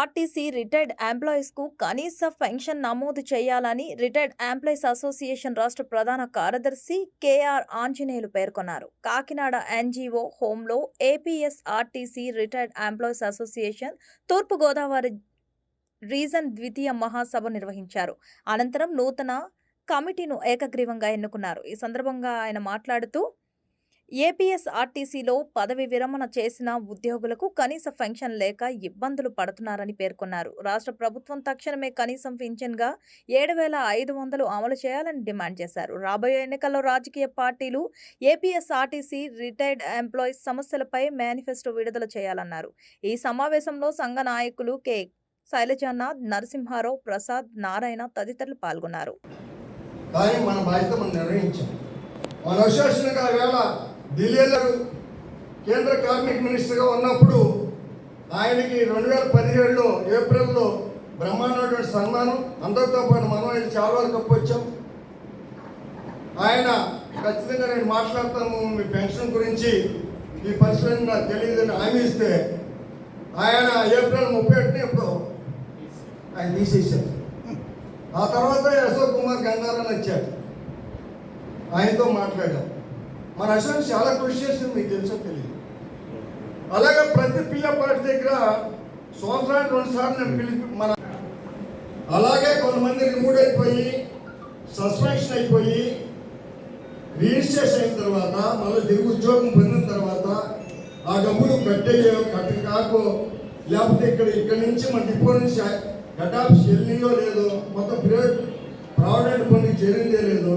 RTC retired ఎంప్లాయీస్కు కనీస pension నమోదు చేయాలని రిటైర్డ్ ఎంప్లాయీస్ అసోసియేషన్ రాష్ట్ర ప్రధాన కార్యదర్శి కేఆర్ ఆంజనేయులు పేర్కొన్నారు. కాకినాడ ఎన్జీఓ హోంలో ఏపీఎస్ఆర్టీసీ రిటైర్డ్ ఎంప్లాయీస్ అసోసియేషన్ తూర్పుగోదావరి రీజన్ ద్వితీయ మహాసభ నిర్వహించారు. అనంతరం నూతన కమిటీను ఏకగ్రీవంగా ఎన్నుకున్నారు. ఈ సందర్భంగా ఆయన మాట్లాడుతూ ఏపీఎస్ఆర్టీసీలో పదవి విరమణ చేసిన ఉద్యోగులకు కనీస పెన్షన్ లేక ఇబ్బందులు పడుతున్నారని పేర్కొన్నారు. రాష్ట్ర ప్రభుత్వం తక్షణమే కనీసం పింఛన్గా 7,500 అమలు చేయాలని డిమాండ్ చేశారు. రాబోయే ఎన్నికల్లో రాజకీయ పార్టీలు ఏపీఎస్ఆర్టీసీ రిటైర్డ్ ఎంప్లాయీస్ సమస్యలపై మేనిఫెస్టో విడుదల చేయాలన్నారు. ఈ సమావేశంలో సంఘ నాయకులు కె శైలజానాథ్, నరసింహారావు, ప్రసాద్, నారాయణ తదితరులు పాల్గొన్నారు. మన అసోసియేషన్ వేళ ఢిల్లీలో కేంద్ర కార్మిక మినిస్టర్గా ఉన్నప్పుడు ఆయనకి 2017లో ఏప్రిల్లో బ్రహ్మాండమైనటువంటి సన్మానం, అందరితో పాటు మనం ఇది చాలా వరకు వచ్చాం. ఆయన ఖచ్చితంగా నేను మాట్లాడతాను మీ పెన్షన్ గురించి, ఈ పరిస్థితి నాకు తెలియదని హామీ ఇస్తే ఆయన ఏప్రిల్ 31 ఇప్పుడు ఆయన తీసేశారు. ఆ తర్వాత అశోక్ కుమార్ గంగారావు వచ్చారు, ఆయనతో మాట్లాడాం. మన అసోసియేషన్ చాలా కృషి చేసింది, మీకు తెలుసో తెలియదు. అలాగే ప్రతి పిఎఫ్ పార్టీ దగ్గర సంవత్సరానికి 2 సార్లు నేను పిలిపి మన అలాగే కొంతమంది రిమూవ్ అయిపోయి సస్పెన్షన్ అయిపోయి రిజిస్ట్రేషన్ అయిన తర్వాత మళ్ళీ తిరిగి ఉద్యోగం పొందిన తర్వాత ఆ డబ్బులు కట్టకాకో లేకపోతే ఇక్కడి నుంచి మన డిపో నుంచి హెడ్ ఆఫీస్ వెళ్ళియో లేదో, మొత్తం ప్రావిడెంట్ పని చేరిందే లేదు.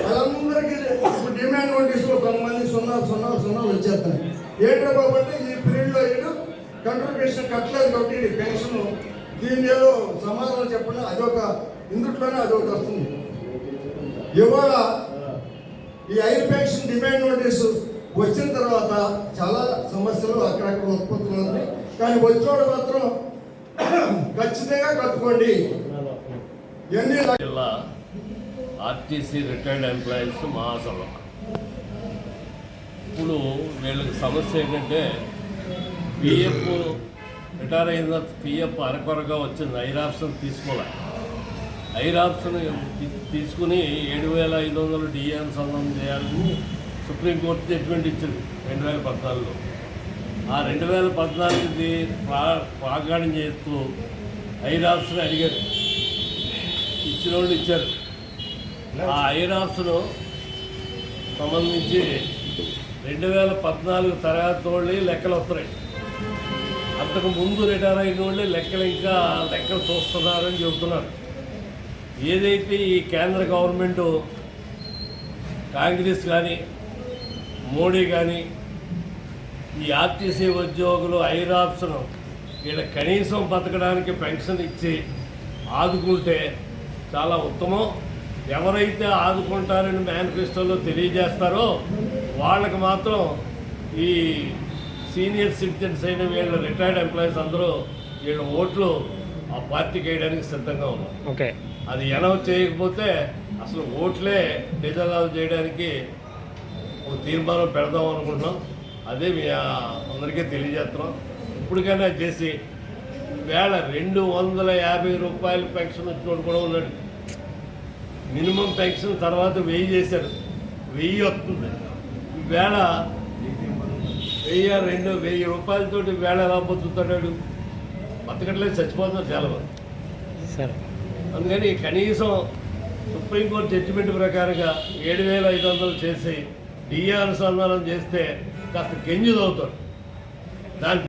వాళ్ళందరికీ ఇప్పుడు డిమాండ్ నోటీసులో కొంతమంది 000 వచ్చేస్తాయి. ఏంటో బాబు అంటే ఈ పీరియడ్లో ఏదో కంట్రిబ్యూషన్ కట్టలేదు కాబట్టి పెన్షన్, దీని ఏదో సమాధానం చెప్పండి. అదొక ఇందుట్లోనే అదొకటి వస్తుంది. ఇవాళ ఈ 5 పెన్షన్ డిమాండ్ నోటీసు వచ్చిన తర్వాత చాలా సమస్యలు అక్కడక్కడ ఉత్పత్తులు ఉన్నాయి. కానీ వచ్చేవాడు మాత్రం ఖచ్చితంగా కట్టుకోండి. జిల్లా ఆర్టీసీ రిటైర్డ్ ఎంప్లాయీస్ మహాసభ. ఇప్పుడు వీళ్ళకి సమస్య ఏంటంటే పిఎఫ్ రిటైర్ అయిన పిఎఫ్ అరకొరగా వచ్చింది. ఐర్ ఆప్షన్ తీసుకోవాలి. ఐర్ ఆప్షన్ తీసుకుని 7,500 డిఏ అనుసంధానం చేయాలని సుప్రీంకోర్టు జడ్జిమెంట్ ఇచ్చింది 2014లో. ఆ 2014ది ప్రాగాఢం చేస్తూ ఐర్ ఆప్షన్ అడిగారు, ఇచ్చిన వాళ్ళు ఇచ్చారు. ఆ ఐర్ ఆప్షన్ సంబంధించి 2014 తర్వాత వాళ్ళే లెక్కలు వస్తున్నాయి. అంతకు ముందు రిటైర్ అయిన వాళ్ళే లెక్కలు చూస్తున్నారని చెబుతున్నారు. ఏదైతే ఈ కేంద్ర గవర్నమెంటు కాంగ్రెస్ కానీ మోడీ కానీ ఈ ఆర్టీసీ ఉద్యోగులు ఐర్ ఆప్షన్ వీళ్ళకి కనీసం బతకడానికి పెన్షన్ ఇచ్చి ఆదుకుంటే చాలా ఉత్తమం. ఎవరైతే ఆదుకుంటారని మేనిఫెస్టోలో తెలియజేస్తారో వాళ్ళకి మాత్రం ఈ సీనియర్ సిటిజన్స్ అయిన వీళ్ళ రిటైర్డ్ ఎంప్లాయీస్ అందరూ వీళ్ళ ఓట్లు ఆ పార్టీకి వేయడానికి సిద్ధంగా ఉన్నారు. ఓకే, అది అనౌన్స్ చేయకపోతే అసలు ఓట్లే డిజాల్వ్ చేయడానికి ఒక తీర్మానం పెడదాం అనుకుంటున్నాం. అదే మీ అందరికీ తెలియజేస్తున్నాం. ఇప్పటికైనా చేసి వేళ 250 రూపాయల పెన్షన్ వచ్చినోడు కూడా ఉన్నాడు. మినిమం పెన్షన్ తర్వాత 1000 చేశారు, 1000 వస్తుంది. వేళ 1000 రూపాయలతో వేళ ఎలా బతుకుతాడు? బతకట్లేదు, చచ్చిపోతున్నారు చాలామంది. సరే, అందుకని కనీసం సుప్రీంకోర్టు జడ్జిమెంట్ ప్రకారంగా 7,500 చేసి డిఏ అనుసంధానం చేస్తే కాస్త గెంజి అవుతారు. దాని